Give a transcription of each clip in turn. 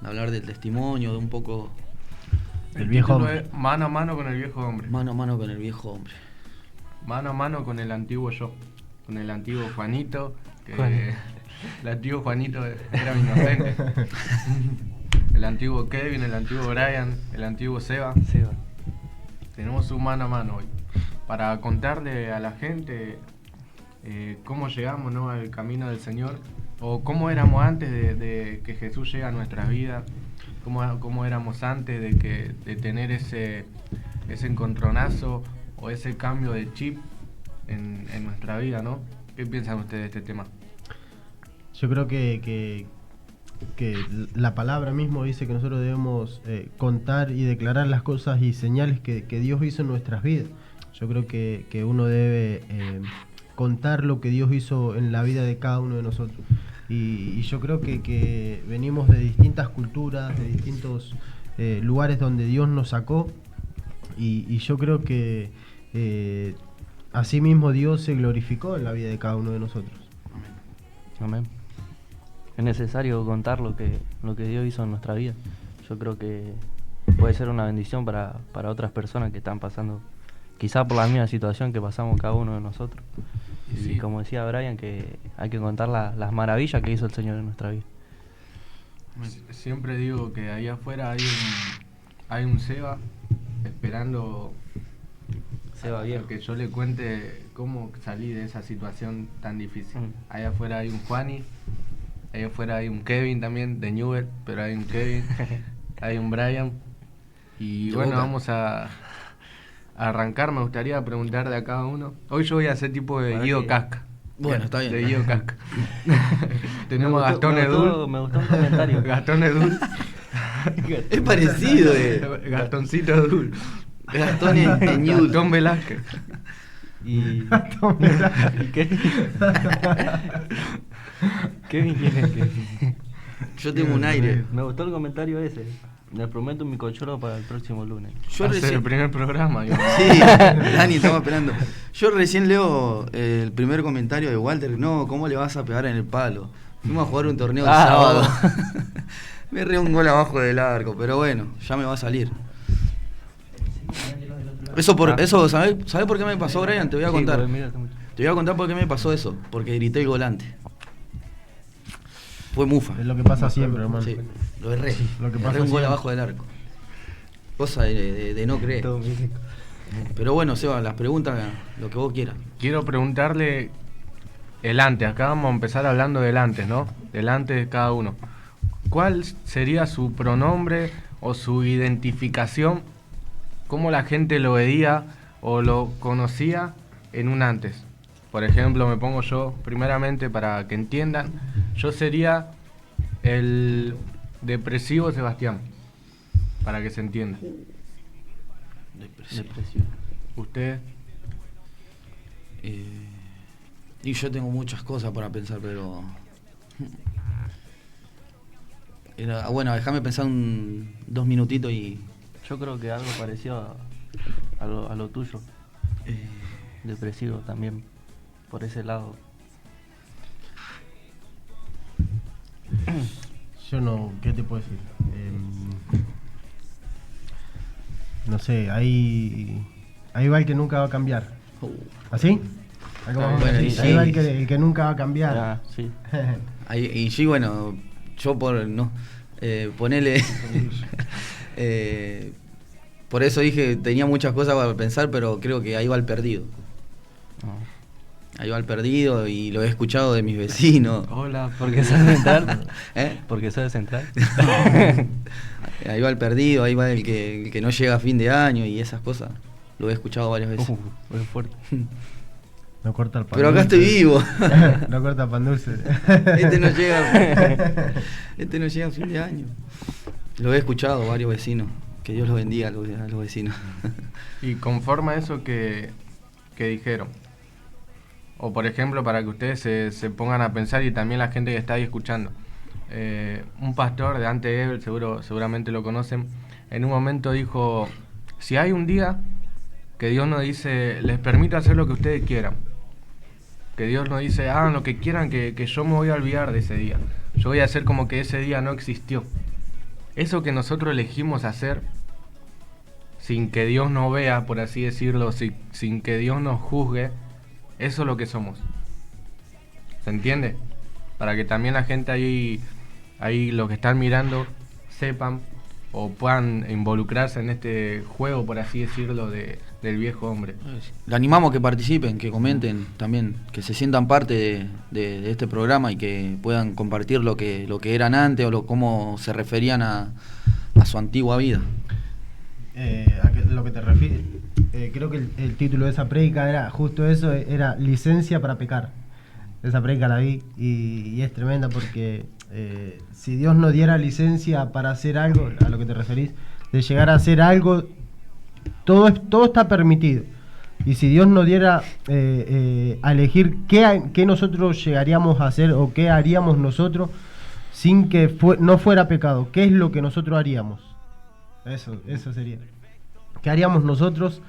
hablar del testimonio, de un poco El viejo título hombre. es Mano a mano con el viejo hombre. mano a mano con el viejo hombre. Mano a mano con el antiguo yo. Con el antiguo Juanito. Que Juan. el antiguo Juanito era un inocente. El antiguo Kevin, el antiguo Brian, el antiguo Seba. Sí, va. Tenemos un mano a mano hoy. Para contarle a la gente cómo llegamos, ¿no?, al camino del Señor. O cómo éramos antes de que Jesús llegue a nuestras vidas. Cómo éramos antes de tener ese encontronazo o ese cambio de chip en nuestra vida, ¿no? ¿Qué piensan ustedes de este tema? Yo creo que la palabra mismo dice que nosotros debemos contar y declarar las cosas y señales que Dios hizo en nuestras vidas. Yo creo que uno debe contar lo que Dios hizo en la vida de cada uno de nosotros. Y yo creo que venimos de distintas culturas, de distintos lugares donde Dios nos sacó. Y yo creo que así mismo Dios se glorificó en la vida de cada uno de nosotros. Amén. Es necesario contar lo que Dios hizo en nuestra vida. Yo creo que puede ser una bendición para otras personas que están pasando quizá por la misma situación que pasamos cada uno de nosotros. Sí. Y como decía Brian, que hay que contar las maravillas que hizo el Señor en nuestra vida. Siempre digo que ahí afuera hay un Seba esperando Seba viejo. que yo le cuente cómo salí de esa situación tan difícil. Mm. Ahí afuera hay un Juani, ahí afuera hay un Kevin también, de Newell, pero hay un Kevin, hay un Brian. Y De bueno, Boca. vamos a arrancar. Me gustaría preguntarle a cada uno. Hoy yo voy a hacer tipo de Para Guido que- Casca. Bueno, está bien. De Guido Casca. Tenemos a Gastón me Edul. gustó un comentario. Gastón Edul. Es parecido, Gastoncito Edul. Gastón en Newell. Gastón Velázquez. Y ¿qué? Kevin quiere que Yo tengo un aire. me gustó el comentario ese. Les prometo un bizcochuelo para el próximo lunes. Yo Va a ser el recién... primer programa. Yo. Sí, Dani, estamos esperando. Yo recién leo el primer comentario de Walter. No, ¿cómo le vas a pegar en el palo? Fuimos a jugar un torneo el sábado. Me re un gol abajo del arco, pero bueno, ya me va a salir. Eso, ¿sabés por qué me pasó, Brian? Te voy a Sí, contar. porque mira, está mucho. Te voy a contar por qué me pasó eso. Porque grité el volante. Fue mufa. Es lo que pasa siempre, hermano. Sí, lo erré. Lo que Erré pasa un gol siempre. abajo del arco. Cosa de no creer. Todo bien. Pero bueno, Seba, las preguntas, lo que vos quieras. Quiero preguntarle el antes. Acá vamos a empezar hablando del antes, ¿no? Del antes de cada uno. ¿Cuál sería su pronombre o su identificación? ¿Cómo la gente lo veía o lo conocía en un antes? Por ejemplo, me pongo yo, primeramente, para que entiendan, yo sería el depresivo Sebastián, para que se entienda. Depresión. Usted, Y yo tengo muchas cosas para pensar, pero... bueno, déjame pensar 2 minutitos y... Yo creo que algo parecido a lo tuyo. Depresivo también. Por ese lado. Yo no, ¿qué te puedo decir? No sé, ahí va el que nunca va a cambiar. ¿Así? Algo más o Bueno, menos y así. Ahí sí. va el que nunca va a cambiar. Ah, sí. Y sí, bueno, yo por... no ponele... por eso dije, tenía muchas cosas para pensar, pero creo que ahí va el perdido. No. Ahí va el perdido y lo he escuchado de mis vecinos. hola, Porque sos central. ¿Eh? Porque sos central. Ahí va el perdido, ahí va el que no llega a fin de año y esas cosas. Lo he escuchado varias veces. Es fuerte. No corta el pan Pero acá dulce. estoy vivo. No corta pan dulce. Este no llega. Este no llega a fin de año. Lo he escuchado varios vecinos. Que Dios los bendiga a los vecinos. y conforme a eso que dijeron. O por ejemplo, para que ustedes se pongan a pensar y también la gente que está ahí escuchando. Un pastor de antes de él, seguramente lo conocen, en un momento dijo, si hay un día que Dios nos dice, les permito hacer lo que ustedes quieran, que Dios nos dice, hagan lo que quieran, que yo me voy a olvidar de ese día, yo voy a hacer como que ese día no existió. eso que nosotros elegimos hacer sin que Dios nos vea, por así decirlo, sin que Dios nos juzgue, eso es lo que somos. ¿Se entiende? Para que también la gente ahí los que están mirando sepan o puedan involucrarse en este juego, por así decirlo, del viejo hombre. Le animamos a que participen, que comenten también, que se sientan parte de este programa y que puedan compartir lo que eran antes o cómo se referían a su antigua vida. Lo que te refieres, creo que el título de esa prédica era justo eso, era licencia para pecar. Esa prédica la vi y es tremenda porque si Dios nos diera licencia para hacer algo, a lo que te referís, de llegar a hacer algo, todo está permitido. Y si Dios nos diera a elegir qué nosotros llegaríamos a hacer o qué haríamos nosotros sin que no fuera pecado, ¿qué es lo que nosotros haríamos? Eso sería. ¿Qué haríamos nosotros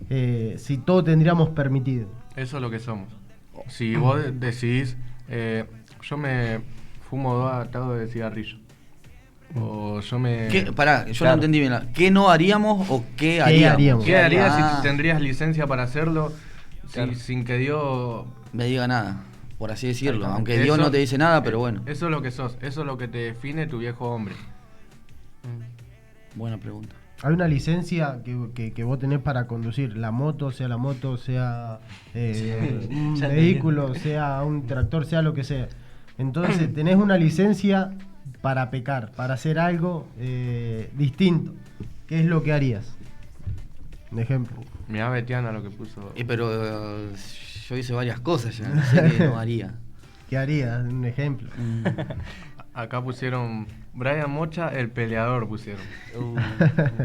si todo tendríamos permitido? Eso es lo que somos. Si vos decidís, yo me fumo 2 atados de cigarrillo. O yo me... Pará, yo no entendí bien. ¿Qué no haríamos o qué haríamos? ¿Qué harías si tendrías licencia para hacerlo sin que Dios me diga nada, por así decirlo? Aunque Dios no te dice nada, pero bueno. Eso es lo que sos, eso es lo que te define tu viejo hombre. Buena pregunta. Hay una licencia que vos tenés para conducir la moto, sea un vehículo, sea un tractor, sea lo que sea. Entonces tenés una licencia para pecar, para hacer algo distinto. ¿Qué es lo que harías? Un ejemplo. Mirá Betiana lo que puso. Pero yo hice varias cosas ya, no sé qué no haría. ¿Qué harías? Un ejemplo. Acá pusieron Brian Mocha, el peleador pusieron.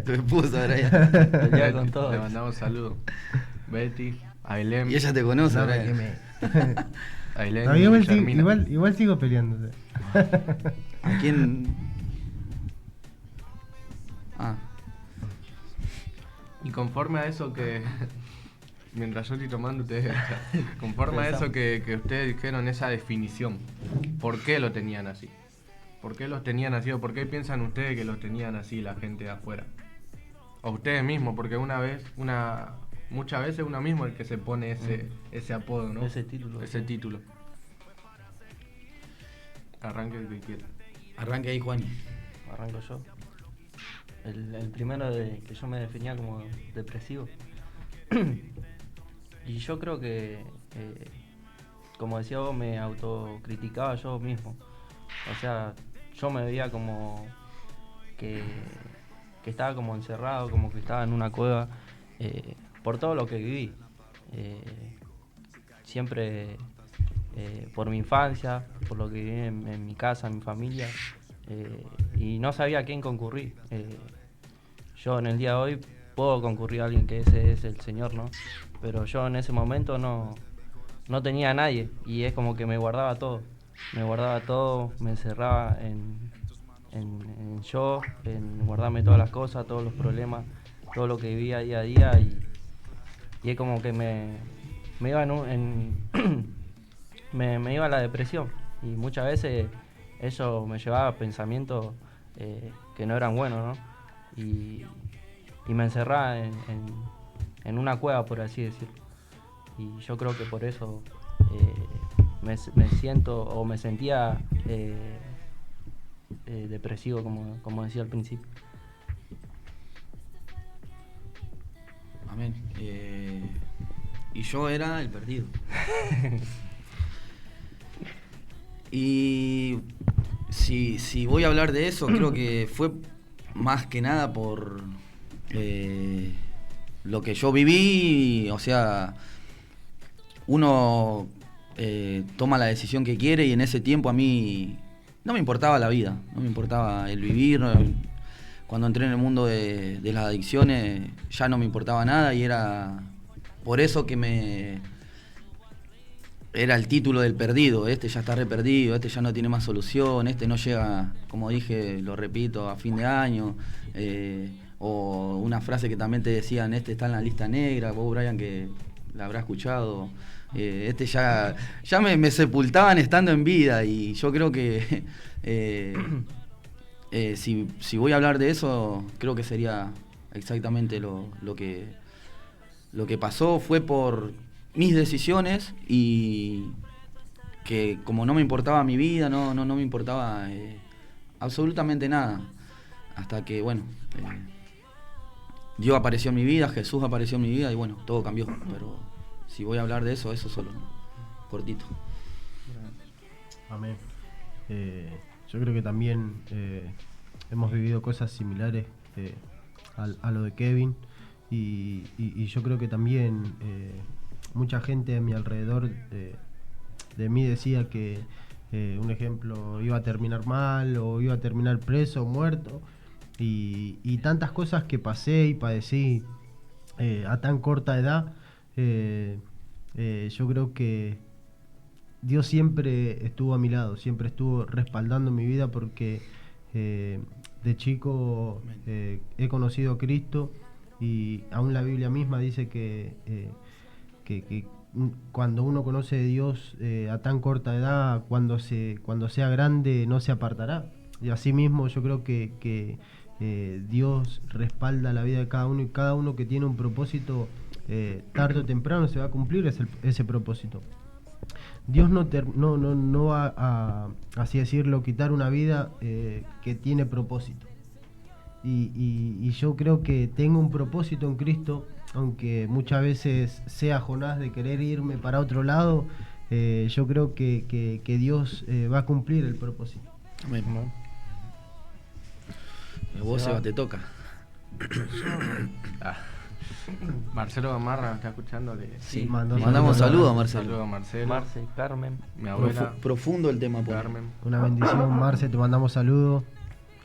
Te puso Brian. Pelea con todo. Le mandamos saludos. Betty, Ailem. Y ella te conoce, Brian. Ailem, no, igual sigo peleando. ¿A quién? Y conforme a eso que... Mientras yo estoy tomando, ustedes... Conforme a eso que ustedes dijeron, esa definición, ¿por qué lo tenían así? ¿Por qué los tenían así? ¿O por qué piensan ustedes que los tenían así la gente de afuera? O ustedes mismos, porque muchas veces uno mismo el que se pone ese apodo, ¿no? Ese título. Arranque el que quiera. Arranque ahí, Juan. Arranco yo. El primero que yo me definía como depresivo. Y yo creo que, como decía vos, me autocriticaba yo mismo. O sea, yo me veía como que estaba como encerrado, como que estaba en una cueva, por todo lo que viví. Siempre por mi infancia, por lo que viví en mi casa, en mi familia, y no sabía a quién concurrir. Yo en el día de hoy puedo concurrir a alguien que ese es el Señor, ¿no? Pero yo en ese momento no tenía a nadie y es como que me guardaba todo, me encerraba en guardarme todas las cosas, todos los problemas, todo lo que vivía día a día y es como que me iba me iba a la depresión y muchas veces eso me llevaba a pensamientos que no eran buenos, ¿no? Y me encerraba en una cueva, por así decirlo. Y yo creo que por eso me sentía depresivo, como decía al principio. Amén. Y yo era el perdido. Y si voy a hablar de eso, creo que fue más que nada por lo que yo viví. O sea, uno toma la decisión que quiere y en ese tiempo a mí no me importaba la vida, no me importaba el vivir. Cuando entré en el mundo de las adicciones ya no me importaba nada y era por eso que era el título del perdido. Este ya está re perdido, este ya no tiene más solución, este no llega, como dije, lo repito, a fin de año. O una frase que también te decían, este está en la lista negra, vos, Brian, que la habrá escuchado. Este ya me sepultaban estando en vida y yo creo que si voy a hablar de eso, creo que sería exactamente lo que pasó. Fue por mis decisiones y que como no me importaba mi vida, no me importaba absolutamente nada. Hasta que, bueno, Dios apareció en mi vida, Jesús apareció en mi vida y bueno, todo cambió. Pero si voy a hablar de eso solo, ¿no? Cortito. Amén. Yo creo que también hemos vivido cosas similares a lo de Kevin y yo creo que también mucha gente a mi alrededor de mí decía que un ejemplo iba a terminar mal o iba a terminar preso o muerto y tantas cosas que pasé y padecí a tan corta edad. Yo creo que Dios siempre estuvo a mi lado, siempre estuvo respaldando mi vida porque de chico he conocido a Cristo y aún la Biblia misma dice que cuando uno conoce a Dios a tan corta edad, cuando sea grande no se apartará. Y así mismo yo creo que Dios respalda la vida de cada uno y cada uno que tiene un propósito, tarde o temprano se va a cumplir ese propósito. Dios no va a, así decirlo, quitar una vida que tiene propósito. Y yo creo que tengo un propósito en Cristo, aunque muchas veces sea Jonás de querer irme para otro lado, yo creo que Dios va a cumplir el propósito. Amén. Vos, Seba, te toca. Marcelo Gamarra está escuchando. Sí, mandamos saludos a Marcelo. Saludos a Marcelo. Marce, Carmen. Mi abuela. Profundo el tema, por Carmen. Una bendición, Marce, te mandamos saludos.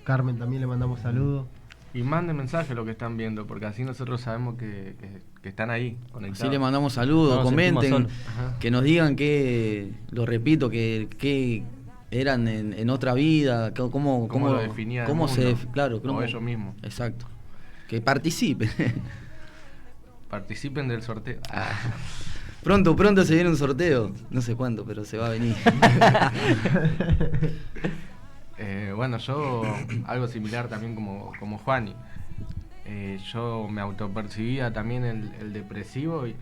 Carmen también le mandamos saludos. Y manden mensaje lo que están viendo, porque así nosotros sabemos que están ahí, conectados. Así le mandamos saludos, No nos sentimos comenten, solos. que nos digan lo repito, que eran en otra vida, cómo lo definía cómo el mundo, claro, o ellos mismos. Exacto. Que participen. Participen del sorteo. Pronto se viene un sorteo, no sé cuándo, pero se va a venir. Bueno, yo algo similar también como Juani. Yo me autopercibía también el depresivo y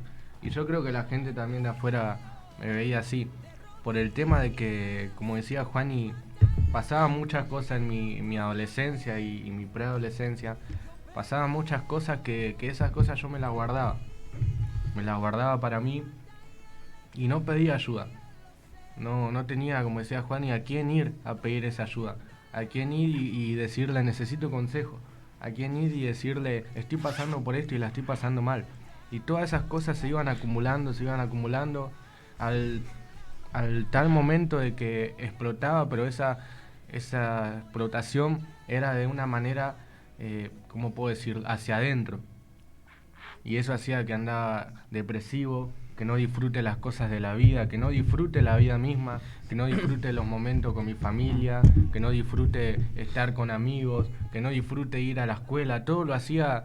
yo creo que la gente también de afuera me veía así. Por el tema de que, como decía Juani, pasaban muchas cosas en mi adolescencia y mi preadolescencia. Pasaban muchas cosas que esas cosas yo me las guardaba. Me las guardaba para mí y no pedía ayuda. No tenía, como decía Juani, a quién ir a pedir esa ayuda. A quién ir y decirle necesito consejo. A quién ir y decirle estoy pasando por esto y la estoy pasando mal. Y todas esas cosas se iban acumulando al tal momento de que explotaba, pero esa explotación era de una manera, ¿cómo puedo decir?, hacia adentro. Y eso hacía que andaba depresivo, que no disfrute las cosas de la vida, que no disfrute la vida misma, que no disfrute los momentos con mi familia, que no disfrute estar con amigos, que no disfrute ir a la escuela. Todo lo hacía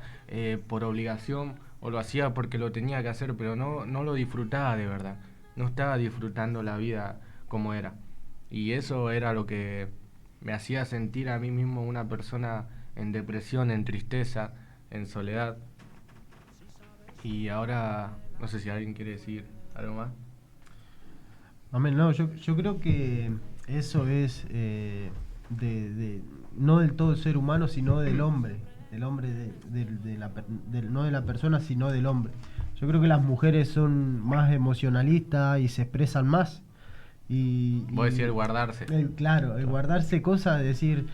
por obligación o lo hacía porque lo tenía que hacer, pero no lo disfrutaba de verdad. No estaba disfrutando la vida como era. Y eso era lo que me hacía sentir a mí mismo una persona en depresión, en tristeza, en soledad. Y ahora, no sé si alguien quiere decir algo más. Amén. No, yo creo que eso es no del todo el ser humano, sino del hombre. Del hombre, no de la persona, sino del hombre. Yo creo que las mujeres son más emocionalistas y se expresan más. Voy a decir el guardarse. Claro, el guardarse cosas, decir,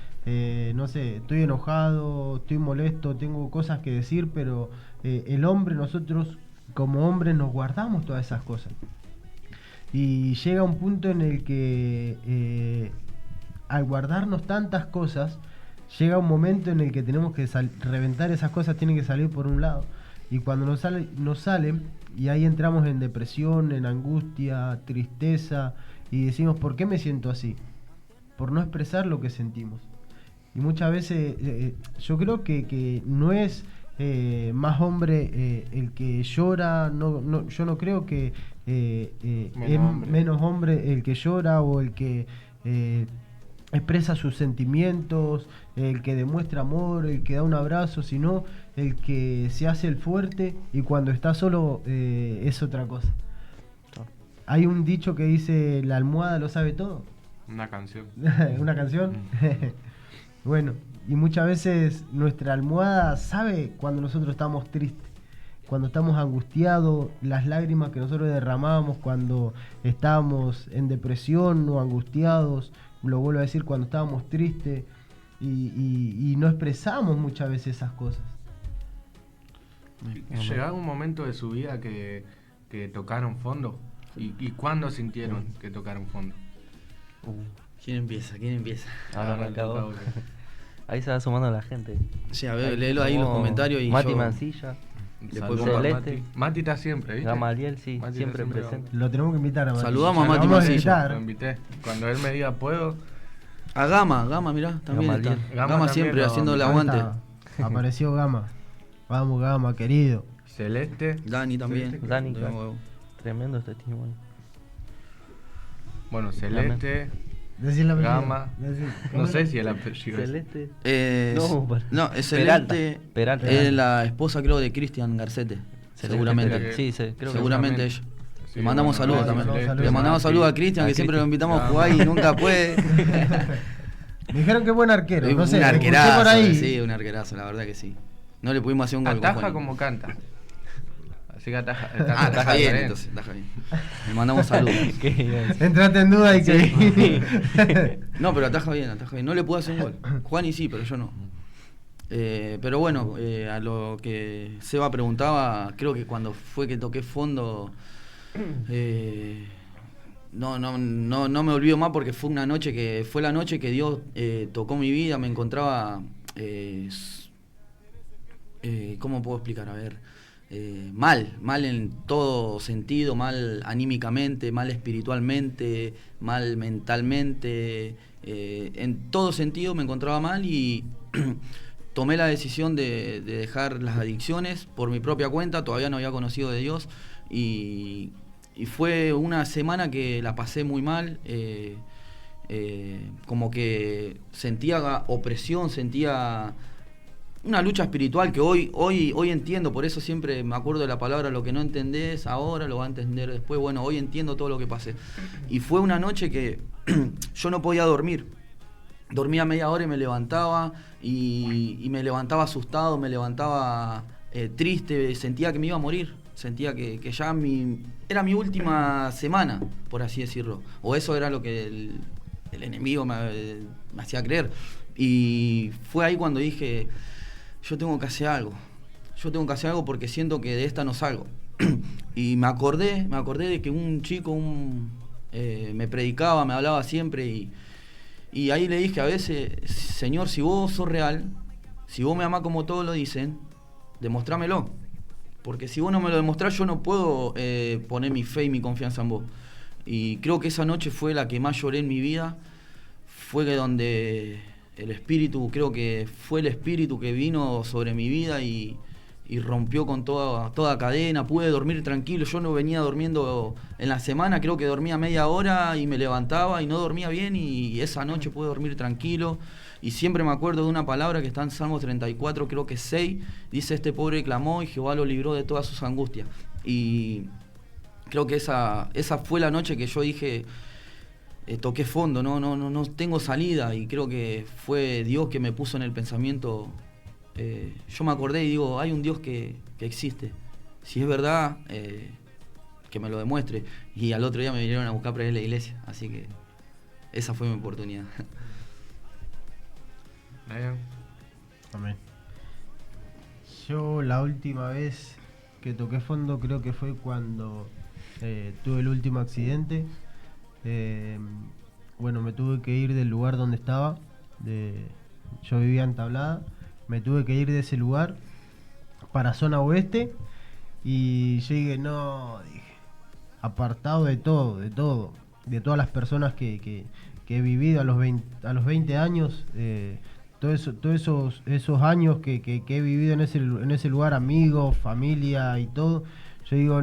no sé, estoy enojado, estoy molesto, tengo cosas que decir, pero el hombre, nosotros como hombres nos guardamos todas esas cosas. Y llega un punto en el que al guardarnos tantas cosas, llega un momento en el que tenemos que reventar esas cosas, tienen que salir por un lado. Y cuando nos salen, y ahí entramos en depresión, en angustia, tristeza, y decimos, ¿por qué me siento así? Por no expresar lo que sentimos. Y muchas veces yo creo que no es más hombre el que llora, yo no creo que es menos hombre el que llora o el que expresa sus sentimientos, el que demuestra amor, el que da un abrazo, sino el que se hace el fuerte y cuando está solo es otra cosa. Hay un dicho que dice, la almohada lo sabe todo. Una canción. ¿Una canción? Bueno, y muchas veces nuestra almohada sabe cuando nosotros estamos tristes, cuando estamos angustiados, las lágrimas que nosotros derramamos cuando estábamos en depresión o angustiados, lo vuelvo a decir, cuando estábamos tristes y no expresamos muchas veces esas cosas. ¿Llegaba un momento de su vida que tocaron fondo? ¿Y cuándo sintieron que tocaron fondo? ¿Quién empieza? Ahora arrancado. Ahí se va sumando la gente. Sí, a ver, léelo ahí en los comentarios y Mati yo... Mancilla. Después Celeste. Mati está siempre, ¿viste? Gamaliel, sí, Mati siempre está presente. Lo tenemos que invitar a Mati. Saludamos a Lo Mati vamos Mancilla. invitar. Lo invité. Cuando él me diga puedo. A Gama, mirá, también Gamaliel. está. Gama Gama también siempre lo- haciendo el Ahí aguante. está. Apareció Gama. Vamos Gama, querido. Celeste. Dani también. Dani, De claro. nuevo. Tremendo este testimonio. Bueno, Celeste. Decir la Gama. No sé si el apellido es. Celeste. No, es Peralta. Celeste. Peralta. Es la esposa, creo, de Cristian Garcete. Celeste Seguramente. Peralta. Sí, creo que Seguramente ella. Sí, Le mandamos bueno, saludos bueno, también. saludos. Le mandamos saludos a Cristian, que siempre lo invitamos a jugar y nunca puede. Me dijeron que es buen arquero. No sé, un escuché arquerazo, por ahí. sí, un arquerazo, la verdad que sí. No le pudimos hacer un gol. Ataja con Juan. como canta. Así que ataja. Ataja bien, entonces, ataja bien. Le mandamos saludos. Qué bien. Entraste en duda y que... No, pero ataja bien. No le pudo hacer un gol. Juan y sí, pero yo no. Pero bueno, a lo que Seba preguntaba, creo que cuando fue que toqué fondo, no me olvido más porque fue la noche que Dios tocó mi vida. Me encontraba, ¿cómo puedo explicar? A ver, mal en todo sentido, mal anímicamente, mal espiritualmente, mal mentalmente, en todo sentido me encontraba mal y tomé la decisión de dejar las adicciones por mi propia cuenta. Todavía no había conocido de Dios y fue una semana que la pasé muy mal, como que sentía opresión, sentía una lucha espiritual que hoy entiendo. Por eso siempre me acuerdo de la palabra: lo que no entendés ahora lo va a entender después. Bueno, hoy entiendo todo lo que pasé. Y fue una noche que yo no podía dormir. Dormía media hora y me levantaba, y me levantaba asustado, me levantaba triste, sentía que me iba a morir, sentía que ya era mi última semana, por así decirlo, o eso era lo que el enemigo me hacía creer. Y fue ahí cuando dije, yo tengo que hacer algo porque siento que de esta no salgo. Y me acordé de que un chico me predicaba, me hablaba siempre, y ahí le dije a veces: Señor, si vos sos real, si vos me amás como todos lo dicen, demostrámelo. Porque si vos no me lo demostrás, yo no puedo poner mi fe y mi confianza en vos. Y creo que esa noche fue la que más lloré en mi vida. Fue que donde creo que fue el Espíritu que vino sobre mi vida y rompió con toda cadena. Pude dormir tranquilo. Yo no venía durmiendo en la semana, creo que dormía media hora y me levantaba y no dormía bien, y esa noche pude dormir tranquilo. Y siempre me acuerdo de una palabra que está en Salmos 34, creo que 6, dice: este pobre clamó y Jehová lo libró de todas sus angustias. Y creo que esa fue la noche que yo dije, toqué fondo, no tengo salida. Y creo que fue Dios que me puso en el pensamiento. Yo me acordé y digo, hay un Dios que existe. Si es verdad, que me lo demuestre. Y al otro día me vinieron a buscar para ir a la iglesia. Así que esa fue mi oportunidad. Amén. Yo la última vez que toqué fondo creo que fue cuando tuve el último accidente. Bueno, me tuve que ir del lugar donde estaba. Yo vivía en Tablada. Me tuve que ir de ese lugar para zona oeste. Y yo dije, apartado de todo, de todas las personas que he vivido a los 20 años, todos esos años que he vivido en ese lugar, amigos, familia y todo. Yo digo,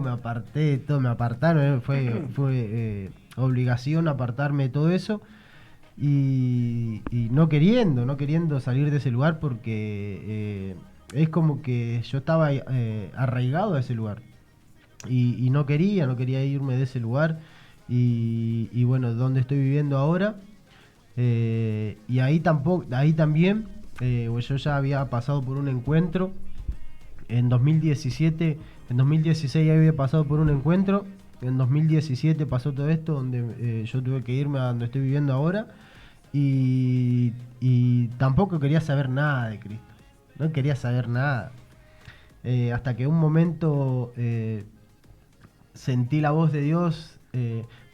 me aparté de todo, me apartaron, fue obligación apartarme de todo eso. y no queriendo salir de ese lugar porque es como que yo estaba arraigado a ese lugar y no quería irme de ese lugar y bueno, donde estoy viviendo ahora y ahí también yo ya había pasado por un encuentro en 2017, en 2016 ya había pasado por un encuentro, en 2017 pasó todo esto donde yo tuve que irme a donde estoy viviendo ahora y tampoco quería saber nada de Cristo, no quería saber nada. Hasta que un momento sentí la voz de Dios,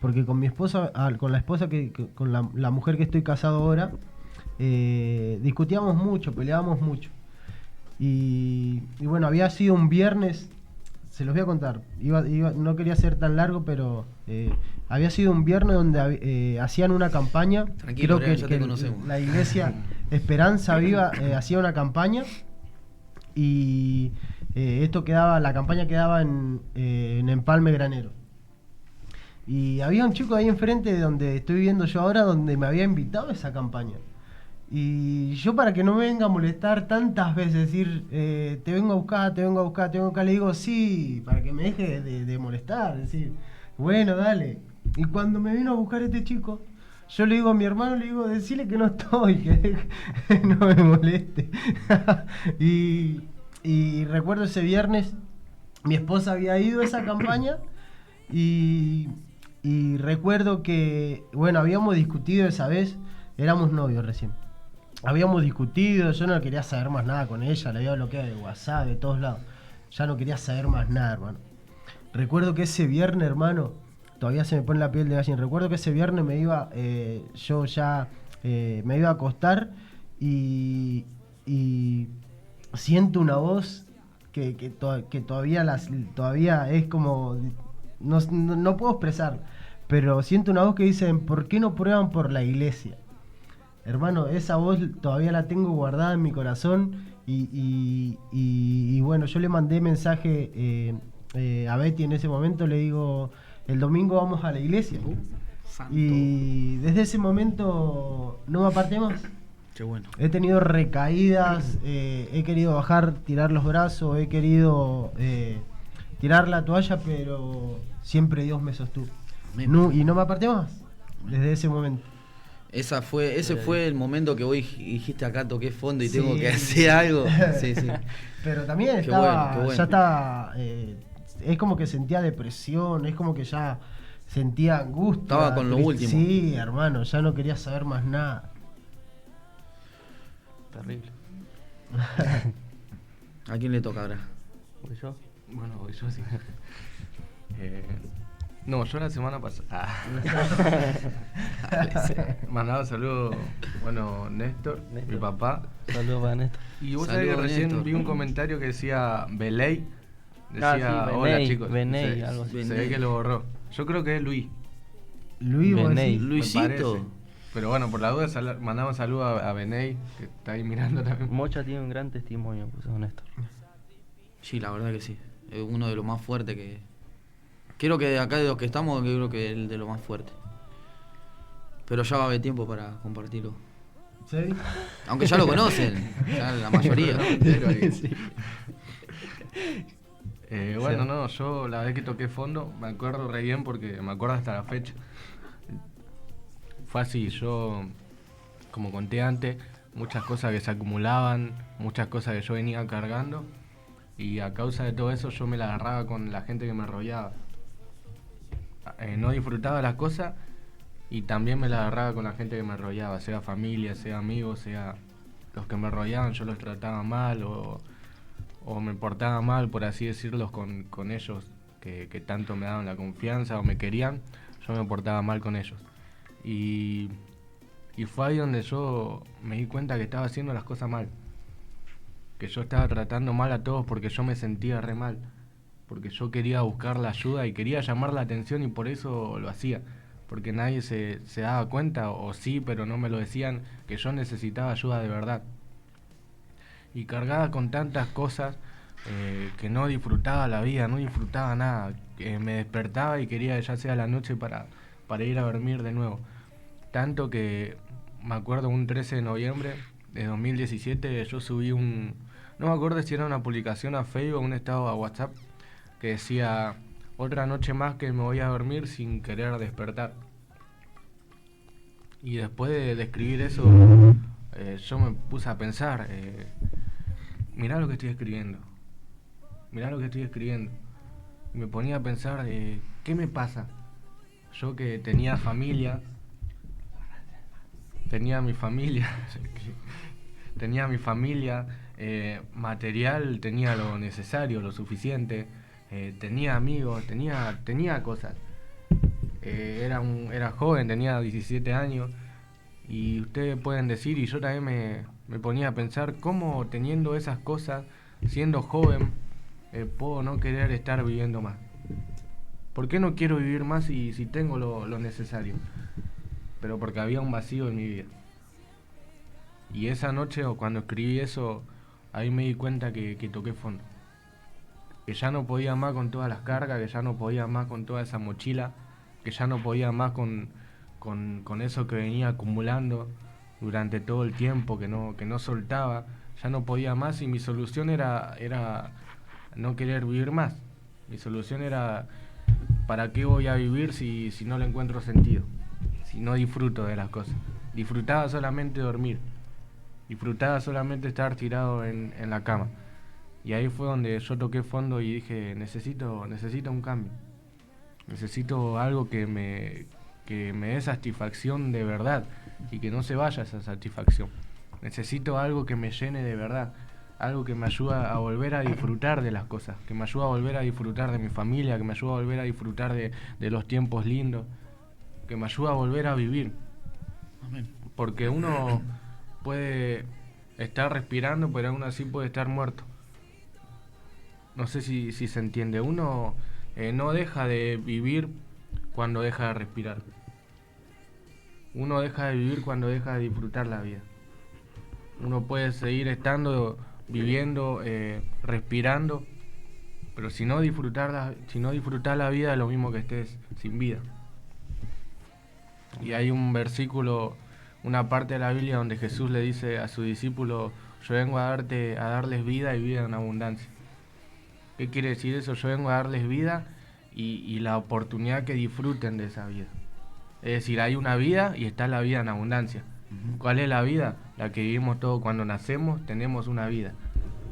porque con mi esposa, con la esposa con la mujer que estoy casado ahora, discutíamos mucho, peleábamos mucho. Y bueno, había sido un viernes, se los voy a contar, no quería ser tan largo, pero había sido un viernes donde hacían una campaña. Tranquilo, creo ya te conocemos. La iglesia Esperanza Viva hacía una campaña y la campaña quedaba en Empalme Granero. Y había un chico ahí enfrente de donde estoy viviendo yo ahora, donde me había invitado a esa campaña. Y yo, para que no me venga a molestar tantas veces, decir, te vengo a buscar, le digo sí, para que me deje de molestar, decir, bueno, dale. Y cuando me vino a buscar este chico, yo le digo a mi hermano, decirle que no estoy, que no me moleste. y recuerdo ese viernes, mi esposa había ido a esa campaña y recuerdo que, bueno, habíamos discutido esa vez, éramos novios recién. Habíamos discutido, yo no quería saber más nada con ella, la había bloqueado de WhatsApp, de todos lados. Ya no quería saber más nada, hermano. Recuerdo que ese viernes, hermano, todavía se me pone la piel de gallina. Recuerdo que ese viernes me iba a acostar y siento una voz que todavía es como... No puedo expresar, pero siento una voz que dice, ¿por qué no prueban por la iglesia? Hermano, esa voz todavía la tengo guardada en mi corazón y bueno, yo le mandé mensaje a Betty en ese momento, le digo, el domingo vamos a la iglesia. Y desde ese momento no me aparté más. Qué bueno. He tenido recaídas, he querido bajar, tirar los brazos, he querido tirar la toalla, pero siempre Dios me sostuvo. Y no me aparté más desde ese momento. Ese fue el momento que vos dijiste, acá toqué fondo y tengo que hacer algo. Sí. Pero también qué bueno. ya estaba, es como que sentía depresión, es como que ya sentía angustia. Estaba con lo último. Sí, hermano, ya no quería saber más nada. Terrible. ¿A quién le toca ahora? ¿Voy yo? Bueno, voy yo sí. No, yo la semana pasada mandaba saludos, bueno, Néstor, mi papá. Saludos para Néstor. Y vos sabés que recién Néstor. vi un comentario que decía Beley. Decía, sí, hola Beney, chicos. Beney, algo así. Se ve que lo borró. Yo creo que es Luis. Luis, vos Beney. decís. Me Luisito. parece. Pero bueno, por la duda mandamos saludos a Beney, que está ahí mirando también. Mocha tiene un gran testimonio, pues es Néstor. Sí, la verdad que sí. Es uno de los más fuertes que... Creo que de acá de los que estamos, creo que es el de los más fuertes. Pero ya va a haber tiempo para compartirlo. ¿Sí? Aunque ya lo conocen, ya la mayoría. Sí. Bueno, no, yo la vez que toqué fondo me acuerdo re bien porque me acuerdo hasta la fecha. Fue así, yo, como conté antes, muchas cosas que se acumulaban, muchas cosas que yo venía cargando y a causa de todo eso yo me la agarraba con la gente que me rodeaba. No disfrutaba las cosas y también me la agarraba con la gente que me rodeaba, sea familia, sea amigos, sea los que me rodeaban, yo los trataba mal o me portaba mal, por así decirlo, con ellos que tanto me daban la confianza o me querían, yo me portaba mal con ellos. Y fue ahí donde yo me di cuenta que estaba haciendo las cosas mal, que yo estaba tratando mal a todos porque yo me sentía re mal, porque yo quería buscar la ayuda y quería llamar la atención y por eso lo hacía, porque nadie se daba cuenta, o sí, pero no me lo decían, que yo necesitaba ayuda de verdad. Y cargada con tantas cosas que no disfrutaba la vida, no disfrutaba nada, que me despertaba y quería ya sea la noche para ir a dormir de nuevo. Tanto que me acuerdo un 13 de noviembre de 2017 yo subí no me acuerdo si era una publicación a Facebook o un estado a WhatsApp que decía: otra noche más que me voy a dormir sin querer despertar. Y después de escribir eso, yo me puse a pensar, mirá lo que estoy escribiendo, mirá lo que estoy escribiendo. Y me ponía a pensar, ¿qué me pasa? Yo que tenía familia, tenía mi familia material, tenía lo necesario, lo suficiente, tenía amigos, tenía cosas. Era joven, tenía 17 años, y ustedes pueden decir, y yo también me ponía a pensar, cómo teniendo esas cosas, siendo joven, puedo no querer estar viviendo más. ¿Por qué no quiero vivir más si tengo lo necesario? Pero porque había un vacío en mi vida. Y esa noche, o cuando escribí eso, ahí me di cuenta que toqué fondo. Que ya no podía más con todas las cargas, que ya no podía más con toda esa mochila, que ya no podía más con eso que venía acumulando durante todo el tiempo, que no soltaba. Ya no podía más, y mi solución era no querer vivir más. Mi solución era: ¿para qué voy a vivir si no le encuentro sentido? Si no disfruto de las cosas. Disfrutaba solamente dormir. Disfrutaba solamente estar tirado en la cama. Y ahí fue donde yo toqué fondo y dije: necesito un cambio. Necesito algo que me dé satisfacción de verdad y que no se vaya esa satisfacción. Necesito algo que me llene de verdad. Algo que me ayuda a volver a disfrutar de las cosas, que me ayuda a volver a disfrutar de mi familia, que me ayuda a volver a disfrutar de los tiempos lindos, que me ayuda a volver a vivir. Amén. Porque uno puede estar respirando, pero aún así puede estar muerto. No sé si se entiende. Uno no deja de vivir cuando deja de respirar. Uno deja de vivir cuando deja de disfrutar la vida. Uno puede seguir estando, viviendo, respirando, pero si no disfrutar la vida, es lo mismo que estés sin vida. Y hay un versículo, una parte de la Biblia donde Jesús le dice a sus discípulos: yo vengo a darles vida y vida en abundancia. ¿Qué quiere decir eso? Yo vengo a darles vida y la oportunidad que disfruten de esa vida. Es decir, hay una vida y está la vida en abundancia. ¿Cuál es la vida? La que vivimos todos cuando nacemos, tenemos una vida.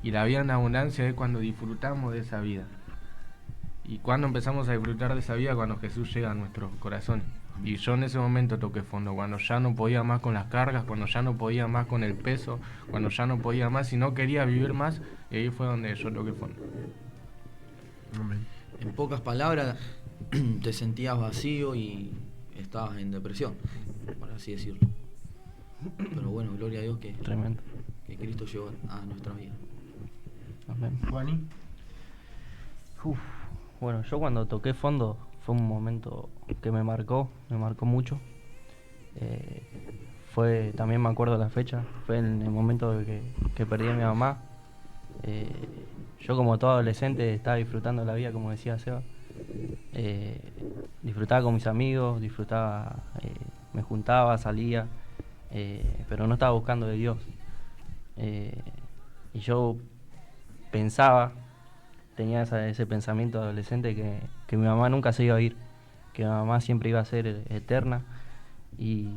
Y la vida en abundancia es cuando disfrutamos de esa vida. ¿Y cuando empezamos a disfrutar de esa vida? Cuando Jesús llega a nuestros corazones. Y yo en ese momento toqué fondo, cuando ya no podía más con las cargas, cuando ya no podía más con el peso, cuando ya no podía más y no quería vivir más, y ahí fue donde yo toqué fondo. Amén. En pocas palabras, te sentías vacío y estabas en depresión, por así decirlo. Pero bueno, gloria a Dios que Tremendo. Cristo llegó a nuestra vida. Amén. Juani. Bueno, yo cuando toqué fondo fue un momento que me marcó mucho. También me acuerdo la fecha, fue en el momento de que perdí a mi mamá. Yo, como todo adolescente, estaba disfrutando la vida, como decía Seba. Disfrutaba con mis amigos, me juntaba, salía, pero no estaba buscando de Dios. Y yo tenía ese pensamiento adolescente que mi mamá nunca se iba a ir, que mi mamá siempre iba a ser eterna. Y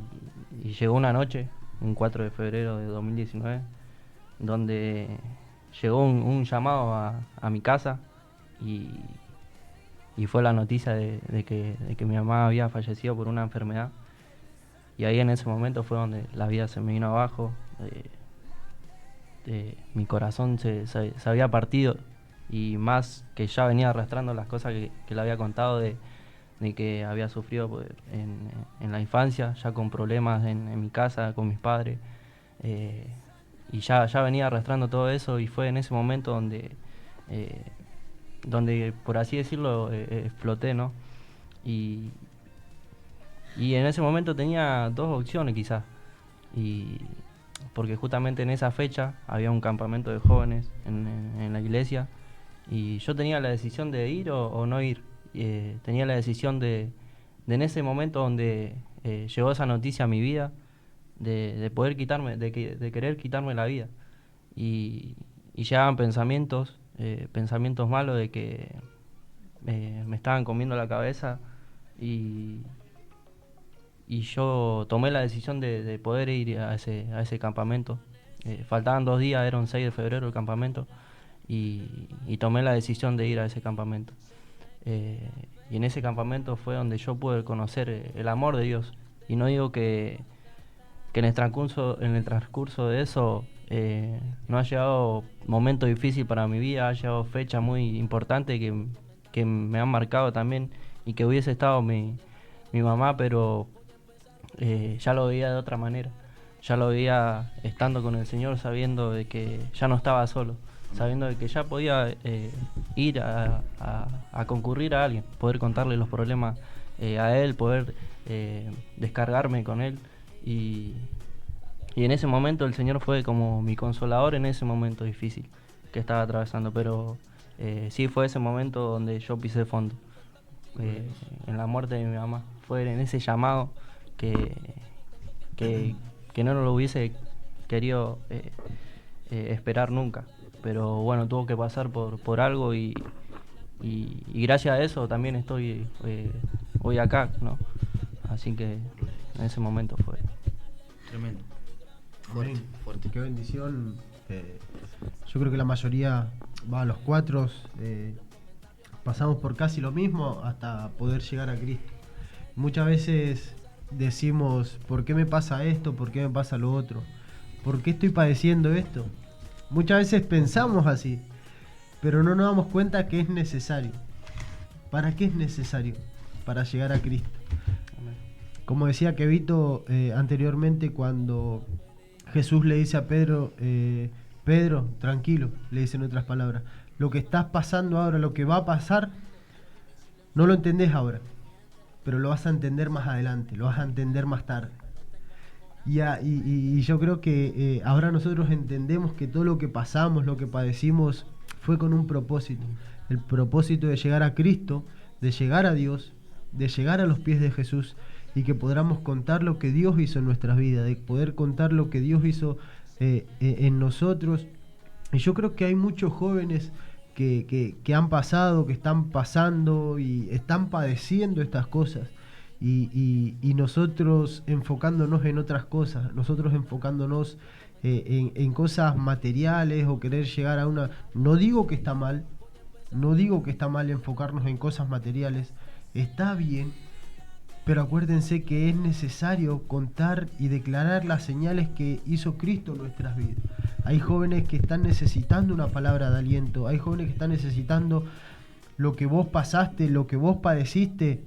llegó una noche, un 4 de febrero de 2019, donde llegó un llamado a mi casa y fue la noticia de que mi mamá había fallecido por una enfermedad. Y ahí en ese momento fue donde la vida se me vino abajo, mi corazón se había partido, y más que ya venía arrastrando las cosas que le había contado de que había sufrido en la infancia, ya con problemas en mi casa, con mis padres, y ya venía arrastrando todo eso, y fue en ese momento donde por así decirlo, exploté, ¿no? Y en ese momento tenía dos opciones quizás, porque justamente en esa fecha había un campamento de jóvenes en la iglesia, y yo tenía la decisión de ir o no ir. Tenía la decisión de en ese momento donde llegó esa noticia a mi vida, de poder quitarme, de querer quitarme la vida. Y llegaban pensamientos malos de que me estaban comiendo la cabeza y yo tomé la decisión de poder ir a ese campamento. Faltaban 2 días, era un 6 de febrero el campamento, y tomé la decisión de ir a ese campamento. Y en ese campamento fue donde yo pude conocer el amor de Dios. Y no digo que en el transcurso de eso no ha llegado momento difícil para mi vida, ha llegado fechas muy importantes que me han marcado también, y que hubiese estado mi mamá, pero ya lo veía de otra manera. Ya lo veía estando con el Señor, sabiendo de que ya no estaba solo, sabiendo de que ya podía ir a concurrir a alguien, poder contarle los problemas a él, poder descargarme con él. Y en ese momento el Señor fue como mi consolador en ese momento difícil que estaba atravesando. Pero sí, fue ese momento donde yo pisé fondo, en la muerte de mi mamá. Fue en ese llamado que no lo hubiese querido esperar nunca. Pero bueno, tuvo que pasar por algo, y gracias a eso también estoy hoy acá, ¿no? Así que en ese momento fue Tremendo. Fuerte, fuerte. Qué bendición. Yo creo que la mayoría, los 4, pasamos por casi lo mismo hasta poder llegar a Cristo. Muchas veces decimos, ¿por qué me pasa esto? ¿Por qué me pasa lo otro? ¿Por qué estoy padeciendo esto? Muchas veces pensamos así, pero no nos damos cuenta que es necesario. ¿Para qué es necesario? Para llegar a Cristo. Como decía Kevito anteriormente, cuando Jesús le dice a Pedro, Pedro, tranquilo, le dice en otras palabras, lo que estás pasando ahora, lo que va a pasar, no lo entendés ahora, pero lo vas a entender más adelante, lo vas a entender más tarde. Y yo creo que ahora nosotros entendemos que todo lo que pasamos, lo que padecimos, fue con un propósito. El propósito de llegar a Cristo, de llegar a Dios, de llegar a los pies de Jesús, y que podamos contar lo que Dios hizo en nuestras vidas, de poder contar lo que Dios hizo en nosotros. Y yo creo que hay muchos jóvenes que han pasado, que están pasando y están padeciendo estas cosas. Y nosotros enfocándonos en otras cosas, nosotros enfocándonos en cosas materiales o querer llegar a una... No digo que está mal, no digo que está mal enfocarnos en cosas materiales, está bien, pero acuérdense que es necesario contar y declarar las señales que hizo Cristo en nuestras vidas. Hay jóvenes que están necesitando una palabra de aliento, hay jóvenes que están necesitando lo que vos pasaste, lo que vos padeciste.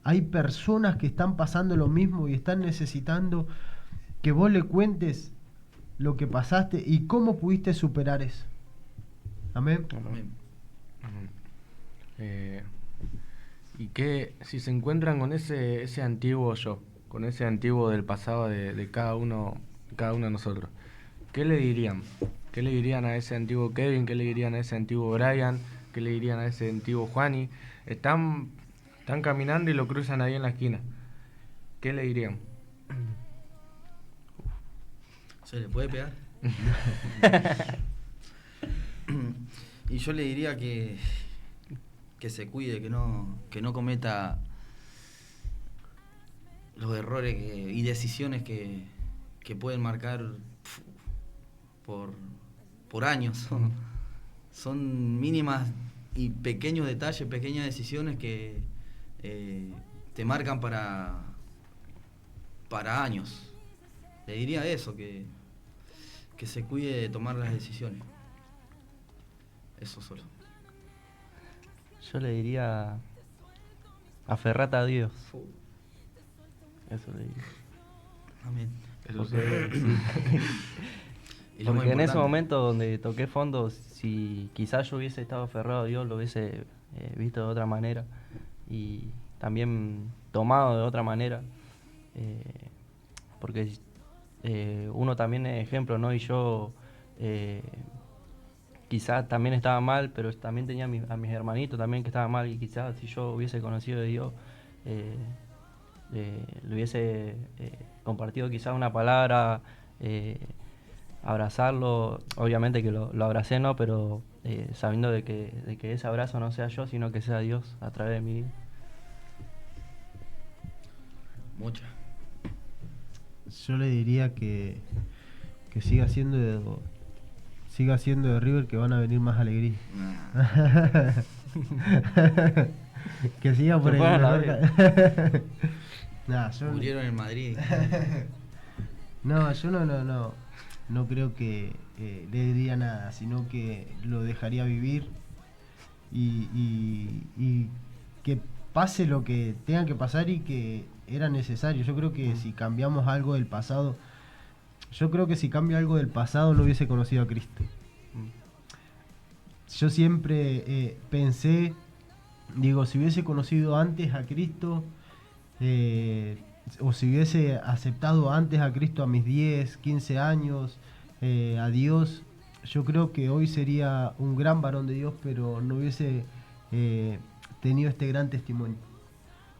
Hay personas que están pasando lo mismo y están necesitando que vos le cuentes lo que pasaste y cómo pudiste superar eso. Amén. Amén. Y que si se encuentran con ese antiguo yo, con ese antiguo del pasado de cada uno de nosotros, ¿qué le dirían? ¿Qué le dirían a ese antiguo Kevin? ¿Qué le dirían a ese antiguo Brian? ¿Qué le dirían a ese antiguo Juani? Están caminando y lo cruzan ahí en la esquina. ¿Qué le dirían? ¿Se le puede pegar? Y yo le diría que se cuide, que no cometa los errores y decisiones que pueden marcar por años. Son mínimas y pequeños detalles, pequeñas decisiones que te marcan para años. Le diría eso, que se cuide de tomar las decisiones. Eso solo. Yo le diría, aferrate a Dios. Eso le diría. Amén. Eso sí. Y lo más Porque en ese importante, momento donde toqué fondo, si quizás yo hubiese estado aferrado a Dios, lo hubiese visto de otra manera y también tomado de otra manera, porque uno también es ejemplo, ¿no? Y yo quizás también estaba mal, pero también tenía a mis hermanitos también que estaban mal, y quizás si yo hubiese conocido de Dios, le hubiese compartido quizás una palabra, abrazarlo, obviamente que lo abracé, ¿no? Pero sabiendo de que ese abrazo no sea yo, sino que sea Dios a través de mi vida. Mucha. Yo le diría que siga siendo de River, que van a venir más alegrías. Que siga por Se el fueron a la mejor Nah, yo Murieron en Madrid. no creo que le diría nada, sino que lo dejaría vivir y que pase lo que tenga que pasar y que era necesario. Yo creo que si cambiamos algo del pasado, si cambia algo del pasado no hubiese conocido a Cristo. Yo siempre pensé, digo, si hubiese conocido antes a Cristo, o si hubiese aceptado antes a Cristo a mis 10, 15 años, a Dios, yo creo que hoy sería un gran varón de Dios, pero no hubiese tenido este gran testimonio.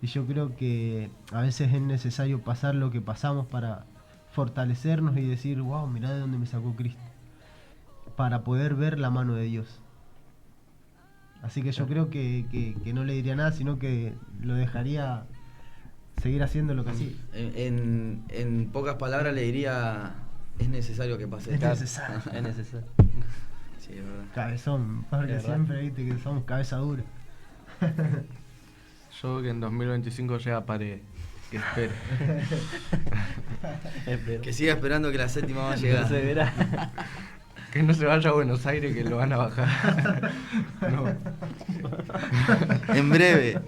Y yo creo que a veces es necesario pasar lo que pasamos para fortalecernos y decir, wow, mirá de dónde me sacó Cristo, para poder ver la mano de Dios. Así que yo creo que no le diría nada, sino que lo dejaría seguir haciendo lo que hacía. En pocas palabras le diría, es necesario que pase. Es necesario. Es necesario. Sí, es verdad. Cabezón, porque ¿Verdad? siempre viste que somos cabeza dura. Yo que en 2025 ya paré. Que espere. Espero. Que siga esperando que la séptima va a llegar. No se verá. Que no se vaya a Buenos Aires, que lo van a bajar. No. En breve.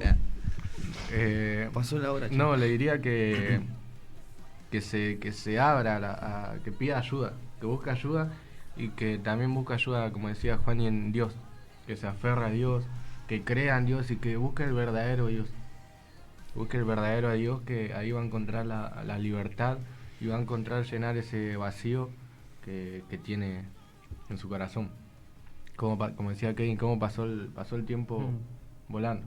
Pasó la hora. chico. No, le diría que se abra, que pida ayuda, que busque ayuda y que también busque ayuda, como decía Juan, y en Dios, que se aferre a Dios, que crea en Dios y que busque el verdadero Dios. Busque el verdadero Dios, que ahí va a encontrar la libertad y va a encontrar llenar ese vacío que tiene en su corazón. Como decía Kevin, cómo pasó el tiempo volando.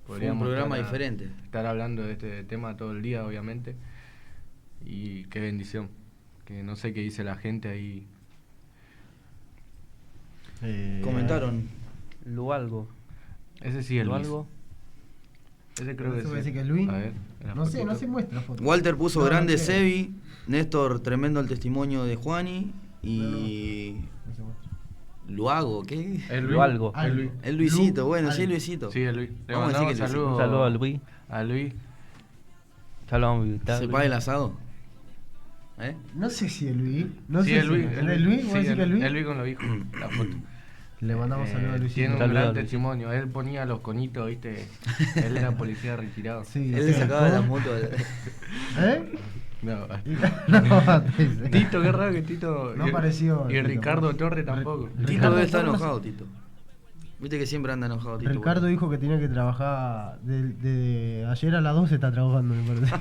Fue un programa diferente. Estar hablando de este tema todo el día, obviamente. Y qué bendición. Que no sé qué dice la gente ahí. Comentaron. Lualgo. Ese sí es Luis. Lualgo. Ese creo que ¿Eso sí. parece que es Luis? A ver, en la No sé, fotito. no se muestra foto. Walter puso No, grande no sé. Sebi. Néstor, tremendo el testimonio de Juani. Y. No se muestra. Luago, ¿qué? Es Luis. Lualgo. Es Luis. El Luisito, bueno, sí, Algo. Luisito. Sí, es Luis. Le Vamos a mandamos decir que Luisito. Un saludo a Luis. A Luis. Ya lo vamos a invitar. ¿Se Luis. paga el asado? ¿Eh? No sé si es Luis. No Sí, sé es si Luis. ¿Es Luis? ¿Vos Sí, decís que es Luis? Es Luis con los hijos. La foto. Le mandamos saludos a Luis. Tiene un Saludos a gran Luis. testimonio. Él ponía los conitos, ¿viste? Él era policía retirado. Sí, Él le sí. sacaba las motos. ¿Eh? No. No, te dice. Tito, qué raro que Tito. No apareció Y Tito. Ricardo Torre tampoco. Tito Ricardo debe estar Torres- enojado, Tito. Viste que siempre anda enojado, Tito. Ricardo dijo que tenía que trabajar de ayer a las 12 está trabajando, me parece.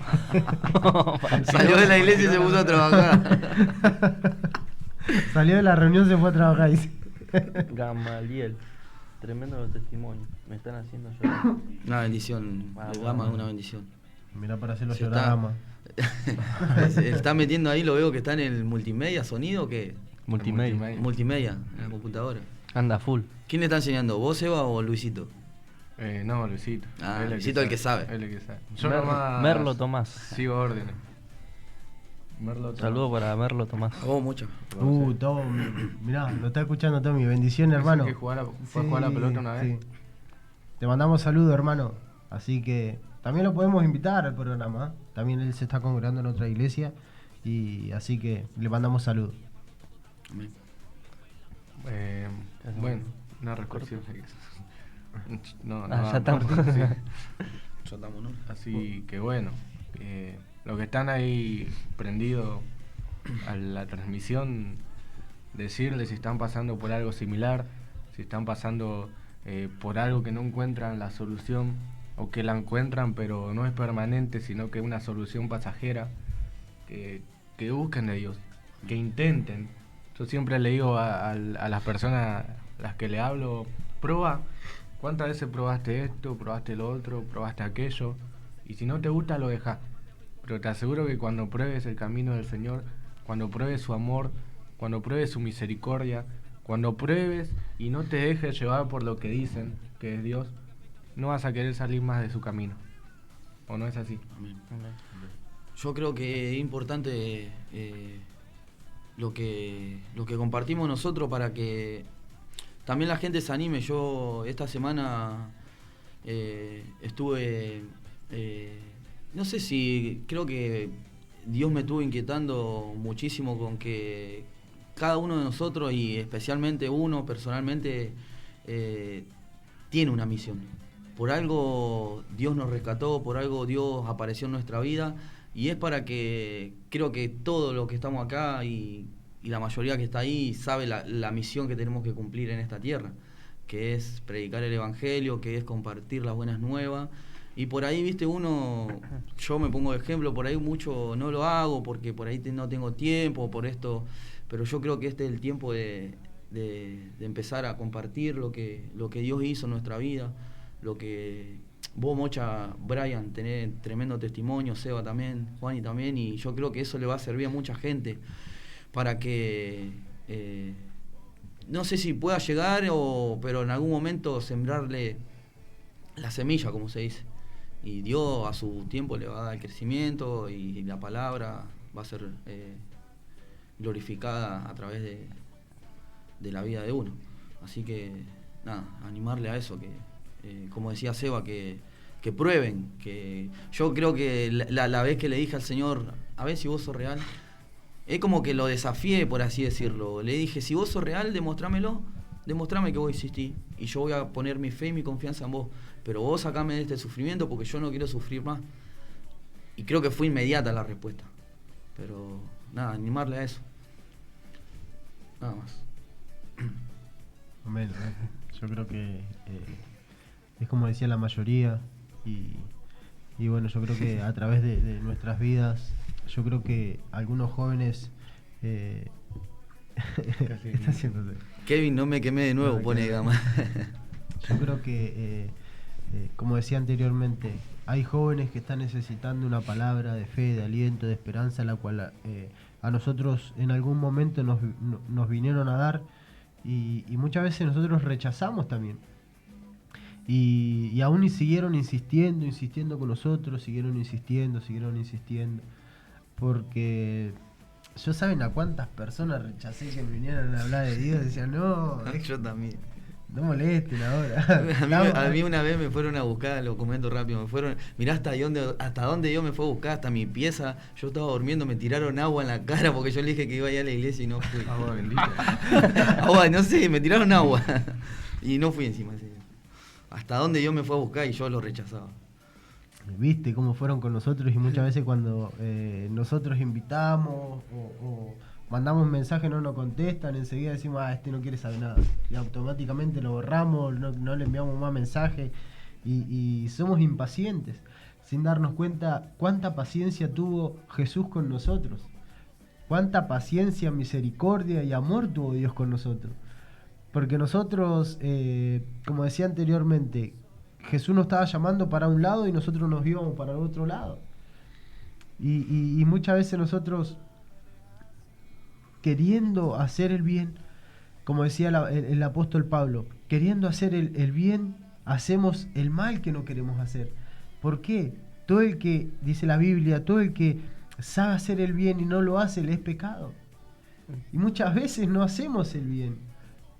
Salió de la iglesia y se puso a trabajar. Salió de la reunión, se fue a trabajar. Dice. Gamaliel. Tremendo testimonio. Me están haciendo llorar. Una bendición. Ah, El bueno. Gama es una bendición. Mirá, para hacerlo Se llorar, está- Gama. Se está metiendo ahí, lo veo que está en el multimedia, sonido, ¿qué? Multimedia. Multimedia, en la computadora. Anda full. ¿Quién le está enseñando? ¿Vos, Eva, o Luisito? No, Luisito. Ah, Él Luisito el que sabe. Él el que sabe. Yo Merlo, nomás Merlo Tomás. sigo órdenes. Merlo Tomás. Saludos para Merlo Tomás. Oh, mucho. Tommy. Mirá, lo está escuchando Tommy. Bendición, hermano. Que fue a jugar la pelota una vez. sí. Te mandamos saludos, hermano. Así que también lo podemos invitar al programa. También él se está congregando en otra iglesia. Y así que le mandamos saludos. Amén. Bueno, una reflexión. No, Ya estamos. sí. Soltamos, ¿no? Así que bueno, los que están ahí prendidos a la transmisión, decirles si están pasando por algo similar, si están pasando por algo que no encuentran la solución, o que la encuentran pero no es permanente, sino que es una solución pasajera, que busquen de Dios, que intenten. Yo siempre le digo a las personas a las que le hablo, prueba. ¿Cuántas veces probaste esto, probaste lo otro, probaste aquello? Y si no te gusta, lo dejas. Pero te aseguro que cuando pruebes el camino del Señor, cuando pruebes su amor, cuando pruebes su misericordia, cuando pruebes y no te dejes llevar por lo que dicen que es Dios, no vas a querer salir más de su camino. ¿O no es así? Amén. Yo creo que es importante lo que compartimos nosotros para que también la gente se anime. Yo esta semana estuve, no sé si, creo que Dios me estuvo inquietando muchísimo con que cada uno de nosotros, y especialmente uno personalmente, tiene una misión. Por algo Dios nos rescató, por algo Dios apareció en nuestra vida, y es para que, creo que todos los que estamos acá y la mayoría que está ahí sabe la misión que tenemos que cumplir en esta tierra, que es predicar el evangelio, que es compartir las buenas nuevas. Y por ahí, viste, yo me pongo de ejemplo, por ahí mucho no lo hago porque por ahí no tengo tiempo, por esto, pero yo creo que este es el tiempo de empezar a compartir lo que Dios hizo en nuestra vida, lo que vos, Mocha, Brian, tenés tremendo testimonio, Seba también, Juani también, y yo creo que eso le va a servir a mucha gente para que no sé si pueda llegar, pero en algún momento sembrarle la semilla, como se dice. Y Dios a su tiempo le va a dar el crecimiento y la palabra va a ser glorificada a través de la vida de uno. Así que, nada, animarle a eso, que como decía Seba, que prueben, que yo creo que la vez que le dije al Señor, a ver si vos sos real, es como que lo desafié, por así decirlo. Le dije, si vos sos real, demostrámelo, demostrame que vos existís, y yo voy a poner mi fe y mi confianza en vos, pero vos sacame de este sufrimiento porque yo no quiero sufrir más. Y creo que fue inmediata la respuesta, pero nada, animarle a eso, nada más. Amén. Yo creo que es como decía la mayoría, y bueno, yo creo que a través de nuestras vidas, yo creo que algunos jóvenes está haciéndose. Kevin, no me quemé de nuevo, No, pone gama. Yo creo que como decía anteriormente, hay jóvenes que están necesitando una palabra de fe, de aliento, de esperanza, la cual a nosotros en algún momento nos vinieron a dar, y muchas veces nosotros rechazamos también. Y aún siguieron insistiendo con nosotros, siguieron insistiendo, porque yo, ¿saben a cuántas personas rechacé que me vinieran a hablar de Dios? Decían, no, Yo también. no molesten ahora. A mí una vez me fueron a buscar, lo comento rápido, mirá hasta dónde Dios me fue a buscar, hasta mi pieza. Yo estaba durmiendo, me tiraron agua en la cara porque yo le dije que iba a ir a la iglesia y no fui. Agua bendita. Agua, no sé, me tiraron agua y no fui encima ese día. Hasta dónde Dios me fue a buscar y yo lo rechazaba. Viste cómo fueron con nosotros, y muchas veces cuando nosotros invitamos o mandamos un mensaje no nos contestan, enseguida decimos, este no quiere saber nada, y automáticamente lo borramos, no le enviamos más mensajes, y somos impacientes, sin darnos cuenta cuánta paciencia tuvo Jesús con nosotros, cuánta paciencia, misericordia y amor tuvo Dios con nosotros. Porque nosotros, como decía anteriormente, Jesús nos estaba llamando para un lado y nosotros nos íbamos para el otro lado. Y muchas veces nosotros, queriendo hacer el bien, como decía el apóstol Pablo, queriendo hacer el bien, hacemos el mal que no queremos hacer. ¿Por qué? Todo el que, dice la Biblia, todo el que sabe hacer el bien y no lo hace, le es pecado. Y muchas veces no hacemos el bien.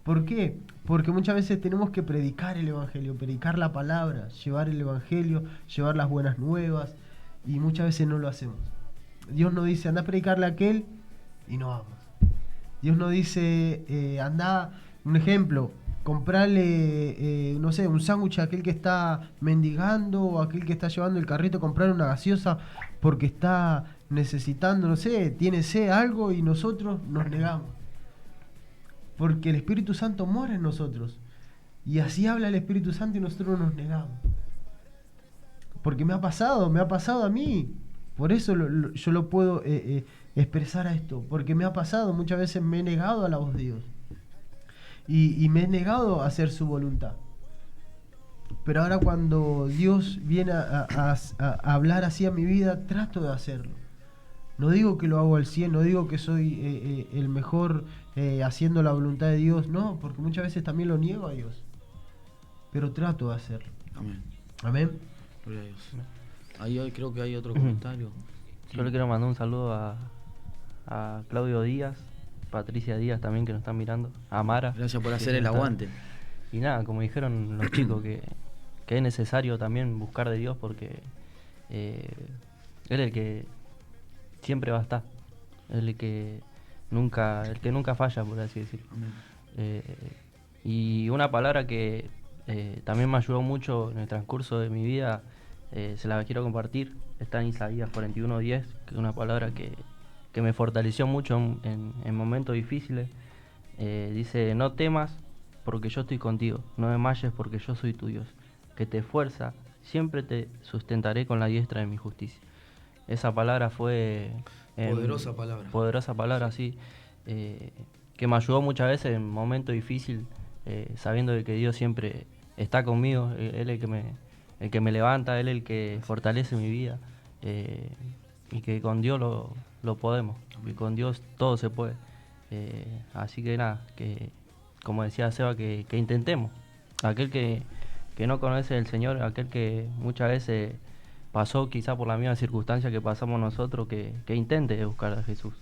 ¿Por qué? Porque muchas veces tenemos que predicar el evangelio, predicar la palabra, llevar el evangelio, llevar las buenas nuevas, y muchas veces no lo hacemos. Dios nos dice, anda a predicarle a aquel, y no vamos. Dios nos dice, anda, un ejemplo, comprarle, no sé, un sándwich a aquel que está mendigando, o a aquel que está llevando el carrito, comprar una gaseosa porque está necesitando, no sé, tiene sed, algo, y nosotros nos negamos. Porque el Espíritu Santo mora en nosotros. Y así habla el Espíritu Santo y nosotros nos negamos. Porque me ha pasado a mí. Por eso yo lo puedo expresar a esto. Porque me ha pasado, muchas veces me he negado a la voz de Dios. Y me he negado a hacer su voluntad. pero ahora cuando Dios viene a hablar así a mi vida, trato de hacerlo. No digo que lo hago al 100, no digo que soy el mejor haciendo la voluntad de Dios, no, porque muchas veces también lo niego a Dios, pero trato de hacerlo. Amén. Amén. Gloria a Dios. Ahí hoy creo que hay otro comentario. Yo le quiero mandar un saludo a Claudio Díaz, Patricia Díaz también, que nos están mirando, a Mara. Gracias por que hacer el está. aguante. Y nada, como dijeron los chicos, que es necesario también buscar de Dios, porque Él es el que siempre va a estar, el que nunca falla, por así decirlo. Y una palabra que también me ayudó mucho en el transcurso de mi vida, se la quiero compartir, está en Isaías 41:10, que es una palabra que me fortaleció mucho en momentos difíciles. Dice: no temas porque yo estoy contigo, no desmayes porque yo soy tu Dios, que te esfuerza, siempre te sustentaré con la diestra de mi justicia. Esa palabra fue... Poderosa palabra, sí. Que me ayudó muchas veces en momentos difíciles, sabiendo de que Dios siempre está conmigo. Él es el que me levanta, Él es el que fortalece mi vida. Y que con Dios lo podemos. Y con Dios todo se puede. Así que nada, que como decía Seba, que intentemos. Aquel que no conoce al Señor, aquel que muchas veces pasó quizá por la misma circunstancia que pasamos nosotros, que intente buscar a Jesús.